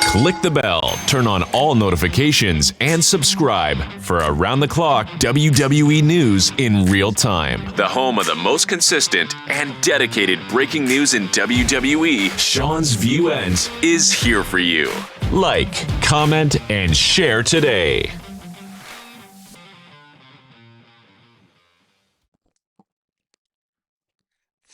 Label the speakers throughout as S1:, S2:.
S1: Click the bell, turn on all notifications, and subscribe for around-the-clock WWE news in real time. The home of the most consistent and dedicated breaking news in WWE, Seanzviewent, is here for you. Like, comment, and share today.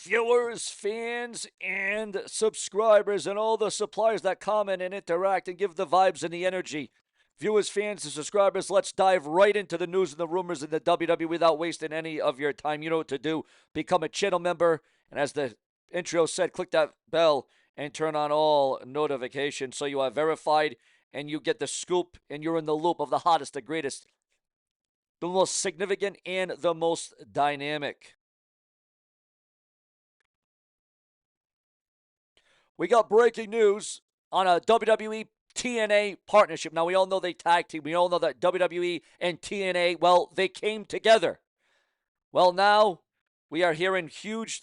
S2: Viewers, fans, and subscribers, and all the suppliers that comment and interact and give the vibes and the energy. Viewers, fans, and subscribers, let's dive right into the news and the rumors in the WWE without wasting any of your time. You know what to do. Become a channel member, and as the intro said, click that bell and turn on all notifications so you are verified and you get the scoop and you're in the loop of the hottest, the greatest, the most significant, and the most dynamic. We got breaking news on a WWE TNA partnership. Now, we all know they tag team. We all know that WWE and TNA, well, they came together. Well, now we are hearing huge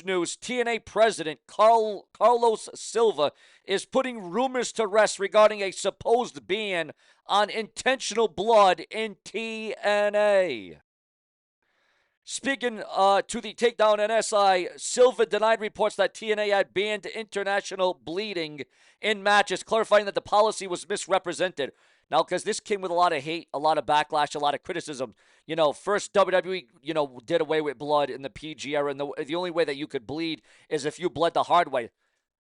S2: news. TNA president Carlos Silva is putting rumors to rest regarding a supposed ban on intentional blood in TNA. Speaking to the Takedown NSI, Silva denied reports that TNA had banned international bleeding in matches, clarifying that the policy was misrepresented. Now, because this came with a lot of hate, a lot of backlash, a lot of criticism. You know, first WWE, did away with blood in the PG era, and the only way that you could bleed is if you bled the hard way.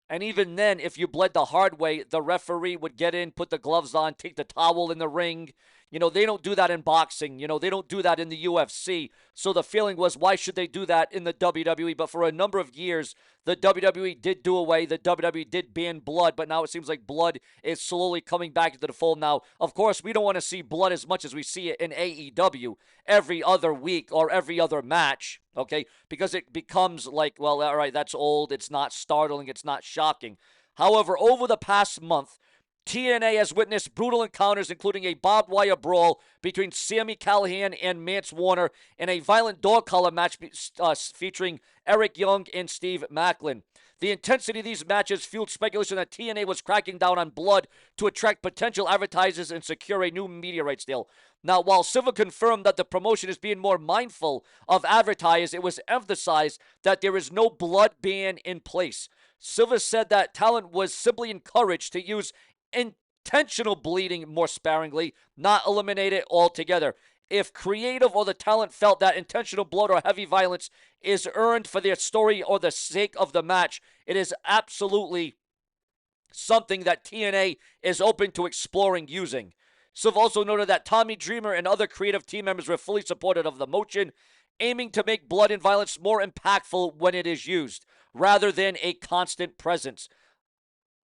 S2: And even then, if you bled the hard way, the referee would get in, put the gloves on, take the towel in the ring. They don't do that in boxing. They don't do that in the UFC. So the feeling was, why should they do that in the WWE? But for a number of years, the WWE did do away. The WWE did ban blood, but now it seems like blood is slowly coming back into the fold now. Of course, we don't want to see blood as much as we see it in AEW every other week or every other match, okay? Because it becomes like, well, all right, that's old. It's not startling. It's not shocking. However, over the past month, TNA has witnessed brutal encounters, including a barbed wire brawl between Sami Callihan and Mance Warner and a violent dog collar match featuring Eric Young and Steve Maclin. The intensity of these matches fueled speculation that TNA was cracking down on blood to attract potential advertisers and secure a new media rights deal. Now, while Silva confirmed that the promotion is being more mindful of advertisers, it was emphasized that there is no blood ban in place. Silva said that talent was simply encouraged to use intentional bleeding more sparingly, not eliminate it altogether. If creative or the talent felt that intentional blood or heavy violence is earned for their story or the sake of the match, it is absolutely something that TNA is open to exploring using. Silva also noted that Tommy Dreamer and other creative team members were fully supportive of the motion, aiming to make blood and violence more impactful when it is used, rather than a constant presence.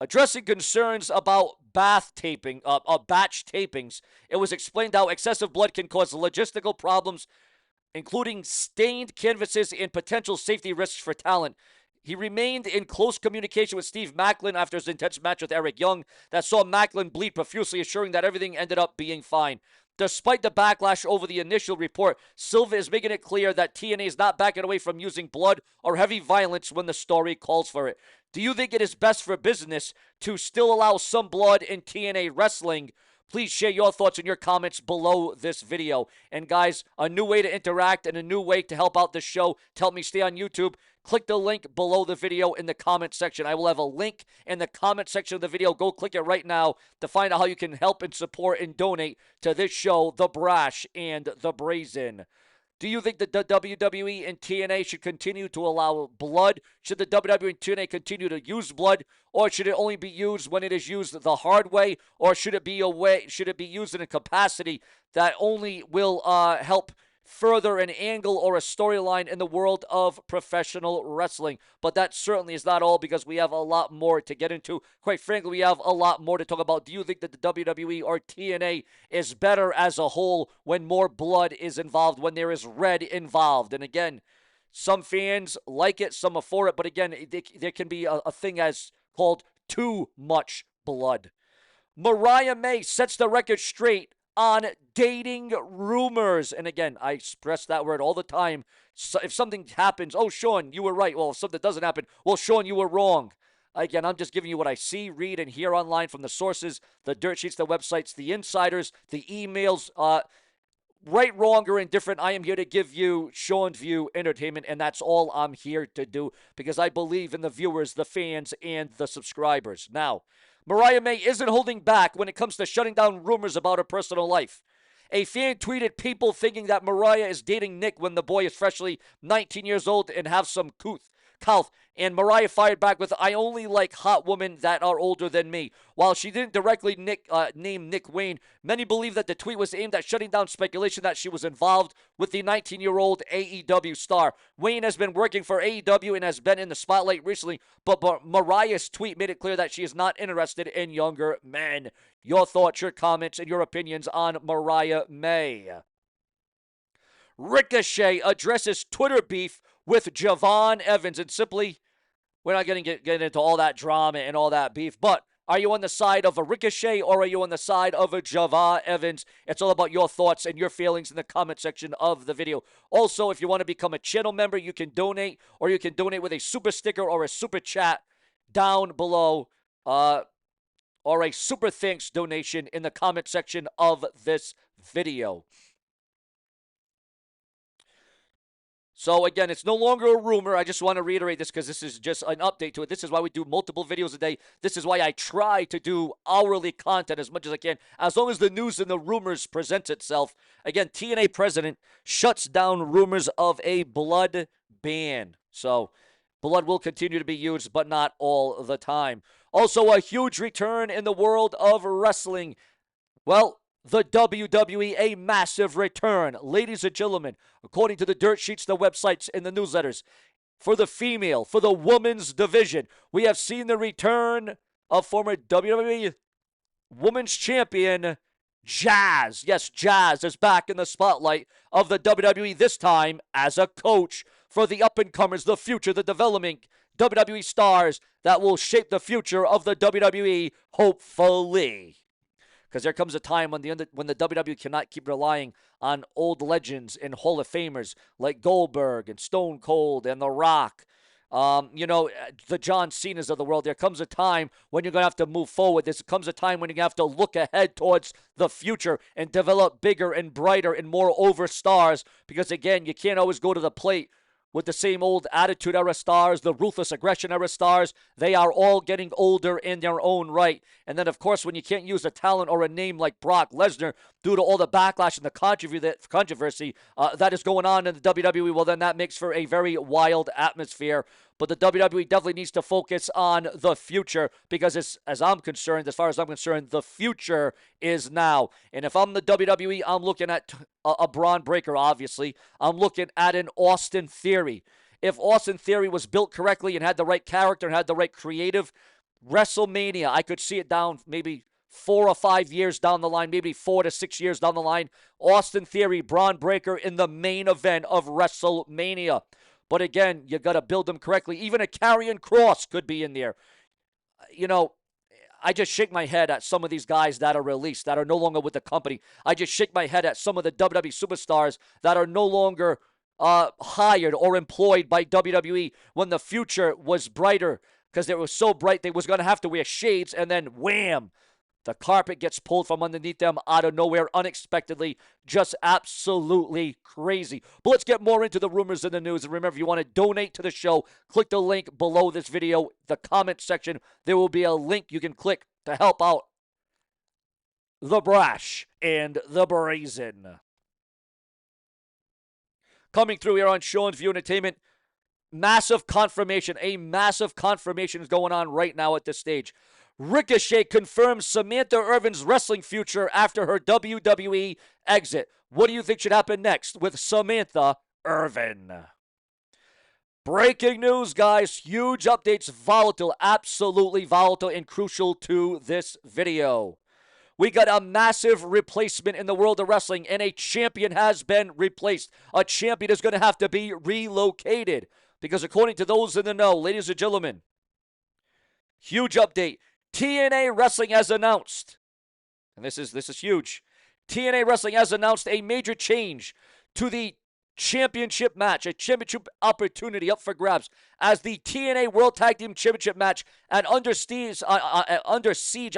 S2: Addressing concerns about batch tapings, it was explained how excessive blood can cause logistical problems, including stained canvases and potential safety risks for talent. He remained in close communication with Steve Maclin after his intense match with Eric Young that saw Maclin bleed profusely, assuring that everything ended up being fine. Despite the backlash over the initial report, Silva is making it clear that TNA is not backing away from using blood or heavy violence when the story calls for it. Do you think it is best for business to still allow some blood in TNA wrestling? Please share your thoughts in your comments below this video. And guys, a new way to interact and a new way to help out the show, to help me stay on YouTube, click the link below the video in the comment section. I will have a link in the comment section of the video. Go click it right now to find out how you can help and support and donate to this show, The Brash and The Brazen. Do you think that the WWE and TNA should continue to allow blood? Should the WWE and TNA continue to use blood? Or should it only be used when it is used the hard way? Or should it be used in a capacity that only will help further an angle or a storyline in the world of professional wrestling? But that certainly is not all, because we have a lot more to get into. Quite frankly, we have a lot more to talk about. Do you think that the WWE or TNA is better as a whole when more blood is involved, when there is red involved? And again, some fans like it, some are for it, but again, there can be a thing as called too much blood. Mariah May sets the record straight on dating rumors. And again, I express that word all the time. So if something happens, oh, Sean, you were right. Well, if something doesn't happen, well, Sean, you were wrong. Again, I'm just giving you what I see, read, and hear online from the sources, the dirt sheets, the websites, the insiders, the emails. Right, wrong, or indifferent, I am here to give you Sean's View entertainment, and that's all I'm here to do because I believe in the viewers, the fans, and the subscribers. Now, Mariah May isn't holding back when it comes to shutting down rumors about her personal life. A fan tweeted people thinking that Mariah is dating Nick when the boy is freshly 19 years old and have some couth. And Mariah fired back with, I only like hot women that are older than me. While she didn't directly name Nick Wayne, many believe that the tweet was aimed at shutting down speculation that she was involved with the 19-year-old AEW star. Wayne has been working for AEW and has been in the spotlight recently, but Mariah's tweet made it clear that she is not interested in younger men. Your thoughts, your comments, and your opinions on Mariah May. Ricochet addresses Twitter beef with Javon Evans, and simply, we're not going to get into all that drama and all that beef, but are you on the side of a Ricochet or are you on the side of a Javon Evans? It's all about your thoughts and your feelings in the comment section of the video. Also, if you want to become a channel member, you can donate, or you can donate with a super sticker or a super chat down below, or a super thanks donation in the comment section of this video. So, again, it's no longer a rumor. I just want to reiterate this because this is just an update to it. This is why we do multiple videos a day. This is why I try to do hourly content as much as I can, as long as the news and the rumors presents itself. Again, TNA president shuts down rumors of a blood ban. So, blood will continue to be used, but not all the time. Also, a huge return in the world of wrestling. Well, the WWE, a massive return. Ladies and gentlemen, according to the dirt sheets, the websites, and the newsletters, for the female, for the women's division, we have seen the return of former WWE Women's Champion, Jazz. Yes, Jazz is back in the spotlight of the WWE, this time as a coach for the up-and-comers, the future, the developing WWE stars that will shape the future of the WWE, hopefully. Because there comes a time when the WWE cannot keep relying on old legends and Hall of Famers like Goldberg and Stone Cold and The Rock, the John Cena's of the world. There comes a time when you're going to have to move forward. There comes a time when you're going to have to look ahead towards the future and develop bigger and brighter and more over stars. Because, again, you can't always go to the plate with the same old Attitude Era stars, the Ruthless Aggression Era stars. They are all getting older in their own right. And then, of course, when you can't use a talent or a name like Brock Lesnar due to all the backlash and the controversy that is going on in the WWE, well, then that makes for a very wild atmosphere. But the WWE definitely needs to focus on the future because, as far as I'm concerned, the future is now. And if I'm the WWE, I'm looking at a Braun Breaker, obviously. I'm looking at an Austin Theory. If Austin Theory was built correctly and had the right character and had the right creative, WrestleMania, I could see it down maybe 4 or 5 years down the line, maybe 4 to 6 years down the line. Austin Theory, Braun Breaker in the main event of WrestleMania. But again, you got to build them correctly. Even a Karrion Kross could be in there. I just shake my head at some of these guys that are released, that are no longer with the company. I just shake my head at some of the WWE superstars that are no longer hired or employed by WWE when the future was brighter, because it was so bright they was going to have to wear shades, and then wham, the carpet gets pulled from underneath them out of nowhere unexpectedly. Just absolutely crazy. But let's get more into the rumors and the news. And remember, if you want to donate to the show, click the link below this video, the comment section. There will be a link you can click to help out the brash and the brazen. Coming through here on Sean's View Entertainment, massive confirmation. A massive confirmation is going on right now at this stage. Ricochet confirms Samantha Irvin's wrestling future after her WWE exit. What do you think should happen next with Samantha Irvin? Breaking news, guys. Huge updates. Volatile. Absolutely volatile and crucial to this video. We got a massive replacement in the world of wrestling, and a champion has been replaced. A champion is going to have to be relocated. Because according to those in the know, ladies and gentlemen, huge update. TNA Wrestling has announced, and this is huge, TNA Wrestling has announced a major change to the championship match, a championship opportunity up for grabs as the TNA World Tag Team Championship match at Under Siege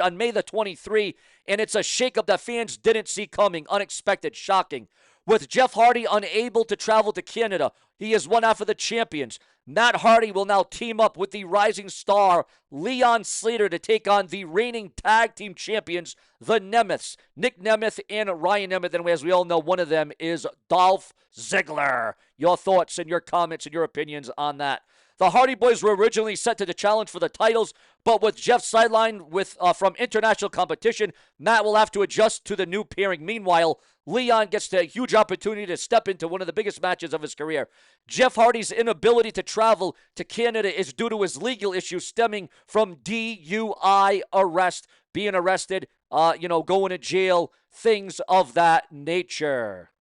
S2: on May the 23rd, and it's a shakeup that fans didn't see coming, unexpected, shocking. With Jeff Hardy unable to travel to Canada, he is one half of the champions. Matt Hardy will now team up with the rising star Leon Slater to take on the reigning tag team champions, the Nemeths, Nick Nemeth and Ryan Nemeth. And as we all know, one of them is Dolph Ziggler. Your thoughts and your comments and your opinions on that. The Hardy Boys were originally set to the challenge for the titles, but with Jeff sidelined from international competition, Matt will have to adjust to the new pairing. Meanwhile, Leon gets the huge opportunity to step into one of the biggest matches of his career. Jeff Hardy's inability to travel to Canada is due to his legal issues stemming from DUI arrest, being arrested, going to jail, things of that nature.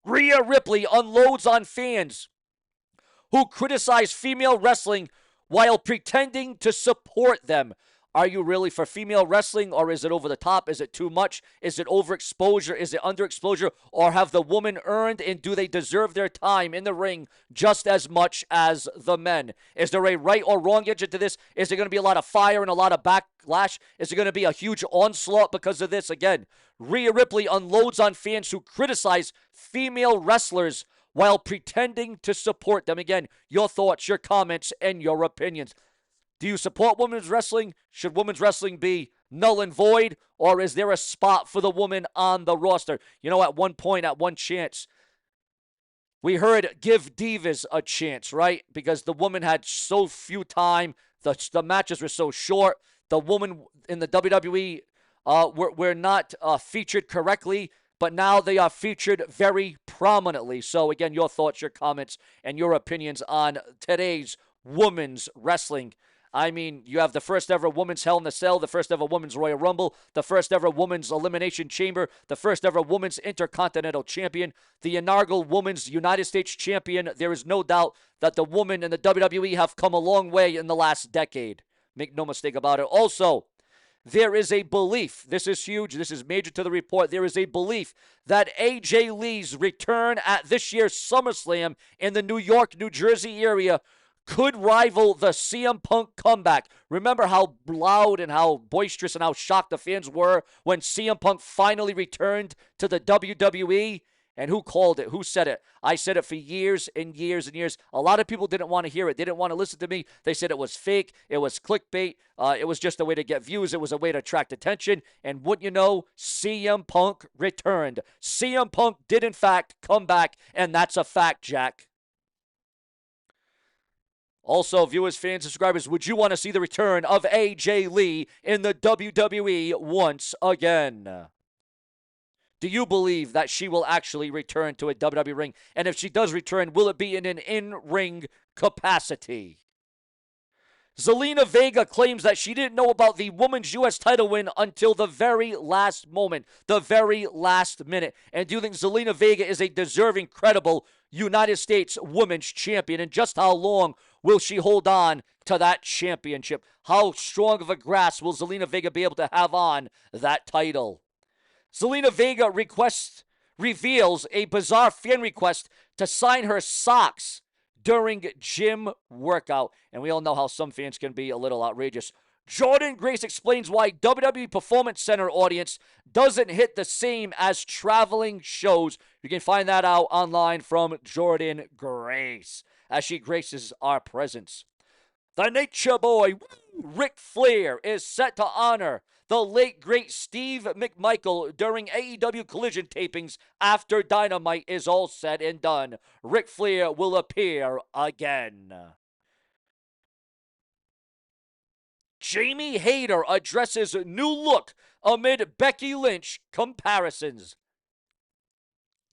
S2: Rhea Ripley unloads on fans who criticize female wrestling while pretending to support them. Are you really for female wrestling, or is it over the top? Is it too much? Is it overexposure? Is it underexposure? Or have the women earned, and do they deserve their time in the ring just as much as the men? Is there a right or wrong edge to this? Is there going to be a lot of fire and a lot of backlash? Is there going to be a huge onslaught because of this? Again, Rhea Ripley unloads on fans who criticize female wrestlers while pretending to support them. Again, your thoughts, your comments, and your opinions. Do you support women's wrestling? Should women's wrestling be null and void? Or is there a spot for the woman on the roster? At one point, at one chance, we heard give divas a chance, right? Because the woman had so few time. The matches were so short. The woman in the WWE were not featured correctly. But now they are featured very prominently. So, again, your thoughts, your comments, and your opinions on today's women's wrestling. I mean, you have the first ever women's Hell in a Cell, the first ever women's Royal Rumble, the first ever women's Elimination Chamber, the first ever women's Intercontinental Champion, the inaugural women's United States Champion. There is no doubt that the women in the WWE have come a long way in the last decade. Make no mistake about it. Also, there is a belief, this is huge, this is major to the report, there is a belief that AJ Lee's return at this year's SummerSlam in the New York, New Jersey area could rival the CM Punk comeback. Remember how loud and how boisterous and how shocked the fans were when CM Punk finally returned to the WWE? And who called it? Who said it? I said it for years and years and years. A lot of people didn't want to hear it. They didn't want to listen to me. They said it was fake. It was clickbait. It was just a way to get views. It was a way to attract attention. And wouldn't you know, CM Punk returned. CM Punk did, in fact, come back. And that's a fact, Jack. Also, viewers, fans, subscribers, would you want to see the return of AJ Lee in the WWE once again? Do you believe that she will actually return to a WWE ring? And if she does return, will it be in an in-ring capacity? Zelina Vega claims that she didn't know about the women's U.S. title win until the very last moment, the very last minute. And do you think Zelina Vega is a deserving, credible United States women's champion? And just how long will she hold on to that championship? How strong of a grasp will Zelina Vega be able to have on that title? Zelina Vega reveals a bizarre fan request to sign her socks during gym workout. And we all know how some fans can be a little outrageous. Jordan Grace explains why WWE Performance Center audience doesn't hit the same as traveling shows. You can find that out online from Jordan Grace as she graces our presence. The Nature Boy, Ric Flair, is set to honor the late, great Steve McMichael during AEW Collision tapings after Dynamite is all said and done. Ric Flair will appear again. Jamie Hayter addresses new look amid Becky Lynch comparisons.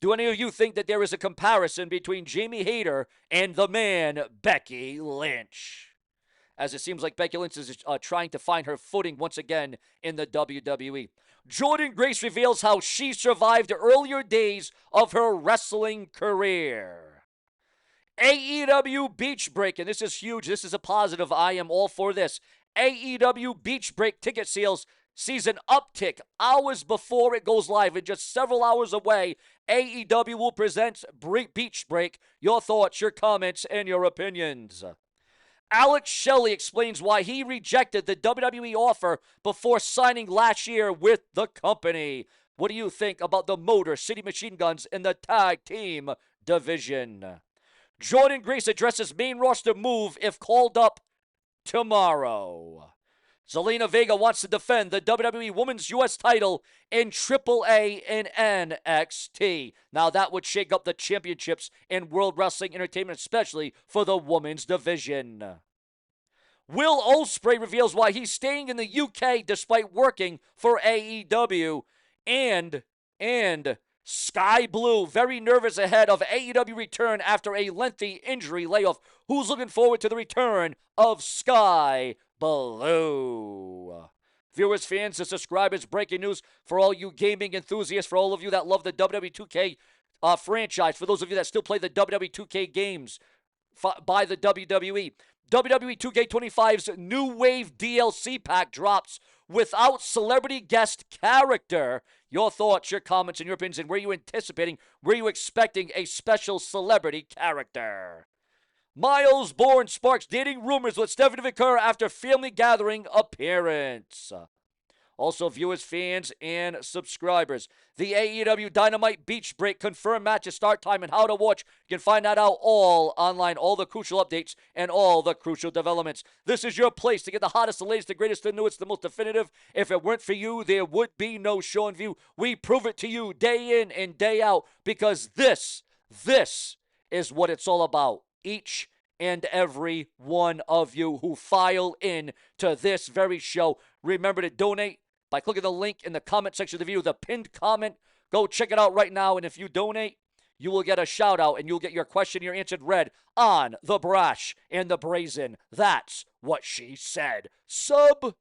S2: Do any of you think that there is a comparison between Jamie Hayter and the man Becky Lynch? As it seems like Becky Lynch is trying to find her footing once again in the WWE. Jordan Grace reveals how she survived the earlier days of her wrestling career. AEW Beach Break, and this is huge, this is a positive, I am all for this. AEW Beach Break ticket sales sees an uptick hours before it goes live, and just several hours away, AEW will present Beach Break. Your thoughts, your comments, and your opinions. Alex Shelley explains why he rejected the WWE offer before signing last year with the company. What do you think about the Motor City Machine Guns in the tag team division? Jordan Grace addresses main roster move if called up tomorrow. Zelina Vega wants to defend the WWE Women's U.S. title in AAA and NXT. Now, that would shake up the championships in World Wrestling Entertainment, especially for the women's division. Will Ospreay reveals why he's staying in the UK despite working for AEW. And Sky Blue, very nervous ahead of AEW return after a lengthy injury layoff. Who's looking forward to the return of Sky Blue? Viewers, fans, and subscribers, breaking news for all you gaming enthusiasts, for all of you that love the WWE 2K franchise, for those of you that still play the WWE 2K games by the WWE. WWE 2K25's New Wave DLC pack drops without celebrity guest character. Your thoughts, your comments, and your opinions, and were you anticipating, were you expecting a special celebrity character? Miles Bourne sparks dating rumors with Stephanie McCurry after family gathering appearance. Also, viewers, fans, and subscribers, the AEW Dynamite Beach Break confirmed matches, start time, and how to watch. You can find that out all online, all the crucial updates and all the crucial developments. This is your place to get the hottest, the latest, the greatest, the newest, the most definitive. If it weren't for you, there would be no Sean View. We prove it to you day in and day out because this is what it's all about. Each and every one of you who file in to this very show. Remember to donate by clicking the link in the comment section of the video, the pinned comment. Go check it out right now, and if you donate, you will get a shout out and you'll get your question, your answer read on the Brash and the Brazen. That's what she said. Subscribe.